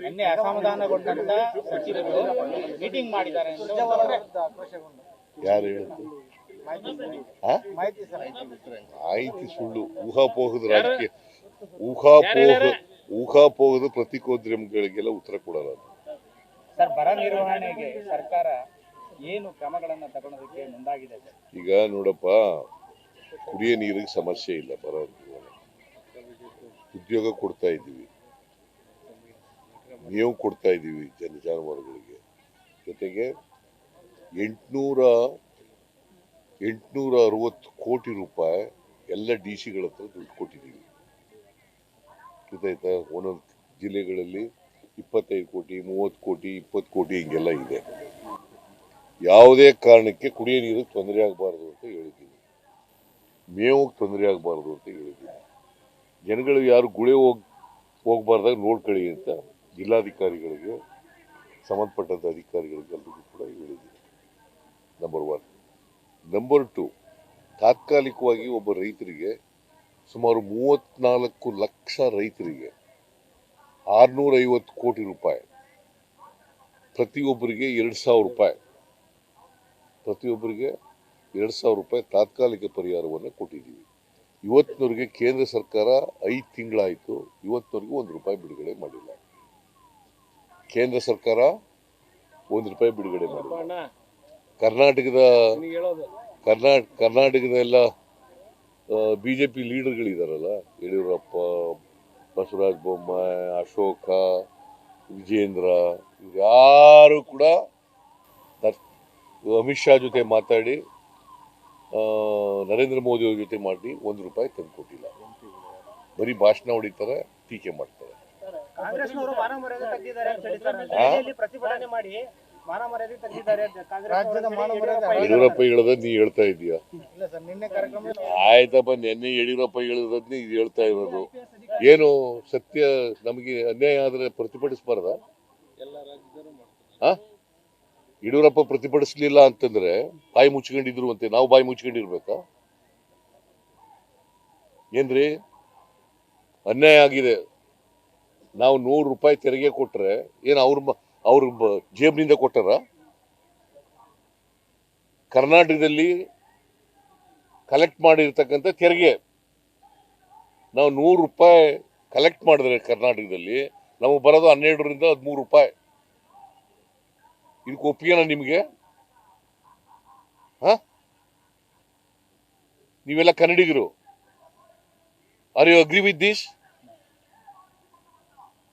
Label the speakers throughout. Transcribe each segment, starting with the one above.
Speaker 1: ನಿನ್ನೆ ಅಸಮಾಧಾನಗೊಂಡಂತ ಸಚಿವರು ಮೀಟಿಂಗ್ ಮಾಡಿದ್ದಾರೆ ಅಂತ
Speaker 2: ಯಾರು ಹೇಳಿದ್ರು? ಮಾಹಿತಿ ಸುಳ್ಳು, ಊಹಾಪೋಹದ ರಾಜಕೀಯ, ಊಹಾಪೋಹದ ಪ್ರತಿಕೋದ್ಯಮಗಳಿಗೆಲ್ಲ ಉತ್ತರ ಕೊಡಲ್ಲ.
Speaker 1: ಸರ್, ಬರ ನಿರ್ವಹಣೆಗೆ ಸರ್ಕಾರ ಏನು ಕ್ರಮಗಳನ್ನು ತಗೊಳ್ಳೋದಕ್ಕೆ ಮುಂದಾಗಿದೆ ಸರ್?
Speaker 2: ಈಗ ನೋಡಪ್ಪ, ಕುಡಿಯೋ ನೀರಿಗೆ ಸಮಸ್ಯೆ ಇಲ್ಲ, ಬರ ನಿರ್ವಹಣೆ. ಉದ್ಯೋಗ ಕೊಡ್ತಾ ಇದ್ದೀವಿ, ಮೇವು ಕೊಡ್ತಾ ಇದ್ದೀವಿ ಜಾನುವಾರುಗಳಿಗೆ. ಜೊತೆಗೆ 860 ಕೋಟಿ ರೂಪಾಯಿ ಎಲ್ಲ DC-ಗಳ ಹತ್ರ ದುಡ್ಡು ಕೊಟ್ಟಿದ್ದೀವಿ. ಗೊತ್ತಾಯ್ತಾ? ಒಂದೊಂದು ಜಿಲ್ಲೆಗಳಲ್ಲಿ 25 ಕೋಟಿ, 30 ಕೋಟಿ, 20 ಕೋಟಿ ಹಿಂಗೆಲ್ಲ ಇದೆ. ಯಾವುದೇ ಕಾರಣಕ್ಕೆ ಕುಡಿಯೋ ನೀರಿಗೆ ತೊಂದರೆ ಆಗಬಾರ್ದು ಅಂತ ಹೇಳಿದ್ದೀನಿ, ಮೇವಿಗೆ ತೊಂದರೆ ಆಗಬಾರ್ದು ಅಂತ ಹೇಳಿದ್ದೀನಿ. ಜನಗಳು ಯಾರು ಗುಳೆ ಹೋಗ್ಬಾರ್ದಾಗ ನೋಡ್ಕೊಳ್ಳಿ ಅಂತ ಜಿಲ್ಲಾಧಿಕಾರಿಗಳಿಗೆ, ಸಂಬಂಧಪಟ್ಟಂತ ಅಧಿಕಾರಿಗಳಿಗೆಲ್ಲರಿಗೂ ಕೂಡ ಹೇಳಿದ್ದೀನಿ. ನಂಬರ್ 1. ನಂಬರ್ 2, ತಾತ್ಕಾಲಿಕವಾಗಿ ಒಬ್ಬ ರೈತರಿಗೆ ಸುಮಾರು 34 ಲಕ್ಷ ರೈತರಿಗೆ 650 ಕೋಟಿ ರೂಪಾಯಿ, ಪ್ರತಿಯೊಬ್ಬರಿಗೆ 2,000 ರೂಪಾಯಿ, ಪ್ರತಿಯೊಬ್ಬರಿಗೆ 2,000 ರೂಪಾಯಿ ತಾತ್ಕಾಲಿಕ ಪರಿಹಾರವನ್ನು ಕೊಟ್ಟಿದ್ದೀವಿ. ಇವತ್ತಿನವರೆಗೆ ಕೇಂದ್ರ ಸರ್ಕಾರ 5 ತಿಂಗಳಾಯಿತು, ಇವತ್ತಿನವರೆಗೂ 1 ರೂಪಾಯಿ ಬಿಡುಗಡೆ ಮಾಡಿಲ್ಲ. ಕೇಂದ್ರ ಸರ್ಕಾರ 1 ರೂಪಾಯಿ ಬಿಡುಗಡೆ ಮಾಡಿಲ್ಲ. ಕರ್ನಾಟಕದ ಎಲ್ಲ BJP ಲೀಡರ್ಗಳಿದಾರಲ್ಲ, ಯಡಿಯೂರಪ್ಪ, ಬಸವರಾಜ ಬೊಮ್ಮಾಯಿ, ಅಶೋಕ, ವಿಜೇಂದ್ರ, ಇವ್ರು ಯಾರು ಕೂಡ ಅಮಿತ್ ಶಾ ಜೊತೆ ಮಾತಾಡಿ, ನರೇಂದ್ರ ಮೋದಿ ಅವ್ರ ಜೊತೆ ಮಾಡಿ 1 ರೂಪಾಯಿ ತಂದುಕೊಟ್ಟಿಲ್ಲ. ಬರೀ ಭಾಷಣ ಹೊಡಿತಾರೆ, ಟೀಕೆ ಮಾಡ್ತಾರೆ. ಯಡಿಯೂರಪ್ಪ ಹೇಳದ ನೀ ಹೇಳ್ತಾ ಇದೀಯ? ಆಯ್ತಪ್ಪ, ನಿನ್ನೆ ಯಡಿಯೂರಪ್ಪ ಹೇಳದನ್ನೇ ಇದು ಹೇಳ್ತಾ ಇರೋದು. ಏನು ಸತ್ಯ? ನಮಗೆ ಅನ್ಯಾಯ ಆದ್ರೆ ಪ್ರತಿಭಟಿಸಬಾರ್ದ? ಯಡಿಯೂರಪ್ಪ ಪ್ರತಿಭಟಿಸಲಿಲ್ಲ ಅಂತಂದ್ರೆ ಬಾಯಿ ಮುಚ್ಕೊಂಡಿದ್ರು ಅಂತೆ, ನಾವು ಬಾಯಿ ಮುಚ್ಕೊಂಡಿರ್ಬೇಕಾ? ಏನ್ರಿ ಅನ್ಯಾಯ ಆಗಿದೆ. ನಾವು 100 ರೂಪಾಯಿ ತೆರಿಗೆ ಕೊಟ್ರೆ ಏನು ಅವ್ರ ಜೇಬ್ನಿಂದ ಕೊಟ್ಟಾರ? ಕರ್ನಾಟಕದಲ್ಲಿ ಕಲೆಕ್ಟ್ ಮಾಡಿರ್ತಕ್ಕಂಥ ತೆರಿಗೆ ನಾವು 100 ರೂಪಾಯಿ ಕಲೆಕ್ಟ್ ಮಾಡಿದ್ರೆ ಕರ್ನಾಟಕದಲ್ಲಿ ನಮಗೆ ಬರೋದು 12ರಿಂದ 13 ರೂಪಾಯಿ. ಇದಕ್ಕೆ ಒಪ್ಪಿಗೆನಾ ನಿಮಗೆ? ನೀವೆಲ್ಲ ಕನ್ನಡಿಗರು. Are you agree with this?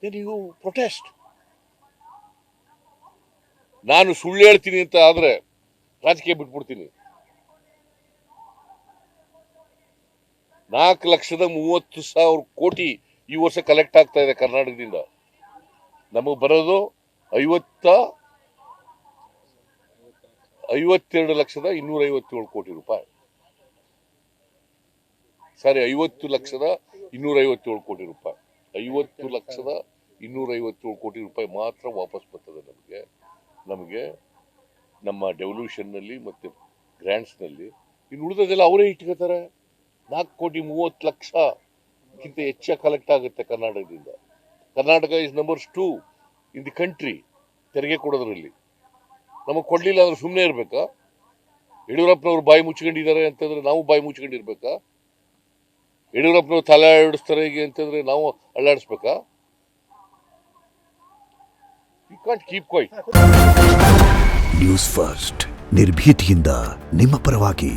Speaker 2: then you protest. ನಾನು ಸುಳ್ಳು ಹೇಳ್ತೀನಿ ಅಂತ ಆದ್ರೆ ರಾಜಕೀಯ ಬಿಟ್ಬಿಡ್ತೀನಿ. 4,30,000 ಕೋಟಿ ಈ ವರ್ಷ ಕಲೆಕ್ಟ್ ಆಗ್ತಾ ಇದೆ ಕರ್ನಾಟಕದಿಂದ. ನಮಗೆ ಬರೋದು 52,257 ಕೋಟಿ ರೂಪಾಯಿ. ಸಾರಿ, 50,257 ಕೋಟಿ ರೂಪಾಯಿ. 50,257 ಕೋಟಿ ರೂಪಾಯಿ ಮಾತ್ರ ವಾಪಸ್ ಬರ್ತದೆ ನಮಗೆ ನಮ್ಮ ಡೆವಲ್ಯೂಷನ್ನಲ್ಲಿ ಮತ್ತು ಗ್ರ್ಯಾಂಟ್ಸ್ನಲ್ಲಿ. ಇನ್ನು ಉಳಿದದೆಲ್ಲ ಅವರೇ ಇಟ್ಕೋತಾರೆ. 4,30,00,000ಕ್ಕಿಂತ ಹೆಚ್ಚು ಕಲೆಕ್ಟ್ ಆಗುತ್ತೆ ಕರ್ನಾಟಕದಿಂದ. Karnataka is number 2 in the country ತೆರಿಗೆ ಕೊಡೋದ್ರಲ್ಲಿ. ನಮಗೆ ಕೊಡಲಿಲ್ಲ ಅಂದ್ರೆ ಸುಮ್ಮನೆ ಇರಬೇಕಾ? ಯಡಿಯೂರಪ್ಪನವ್ರು ಬಾಯಿ ಮುಚ್ಕೊಂಡಿದ್ದಾರೆ ಅಂತಂದ್ರೆ ನಾವು ಬಾಯಿ ಮುಚ್ಕೊಂಡಿರ್ಬೇಕಾ? ಯಡಿಯೂರಪ್ಪನವ್ರು ತಲೆ ಆಡಿಸ್ತಾರೆ ಹೀಗೆ ಅಂತಂದ್ರೆ ನಾವು ಅಲ್ಲಾಡಿಸ್ಬೇಕಾ? You can't keep quiet.
Speaker 3: News first, ನಿರ್ಭೀತಿಯಿಂದ ನಿಮ್ಮ ಪರವಾಗಿ.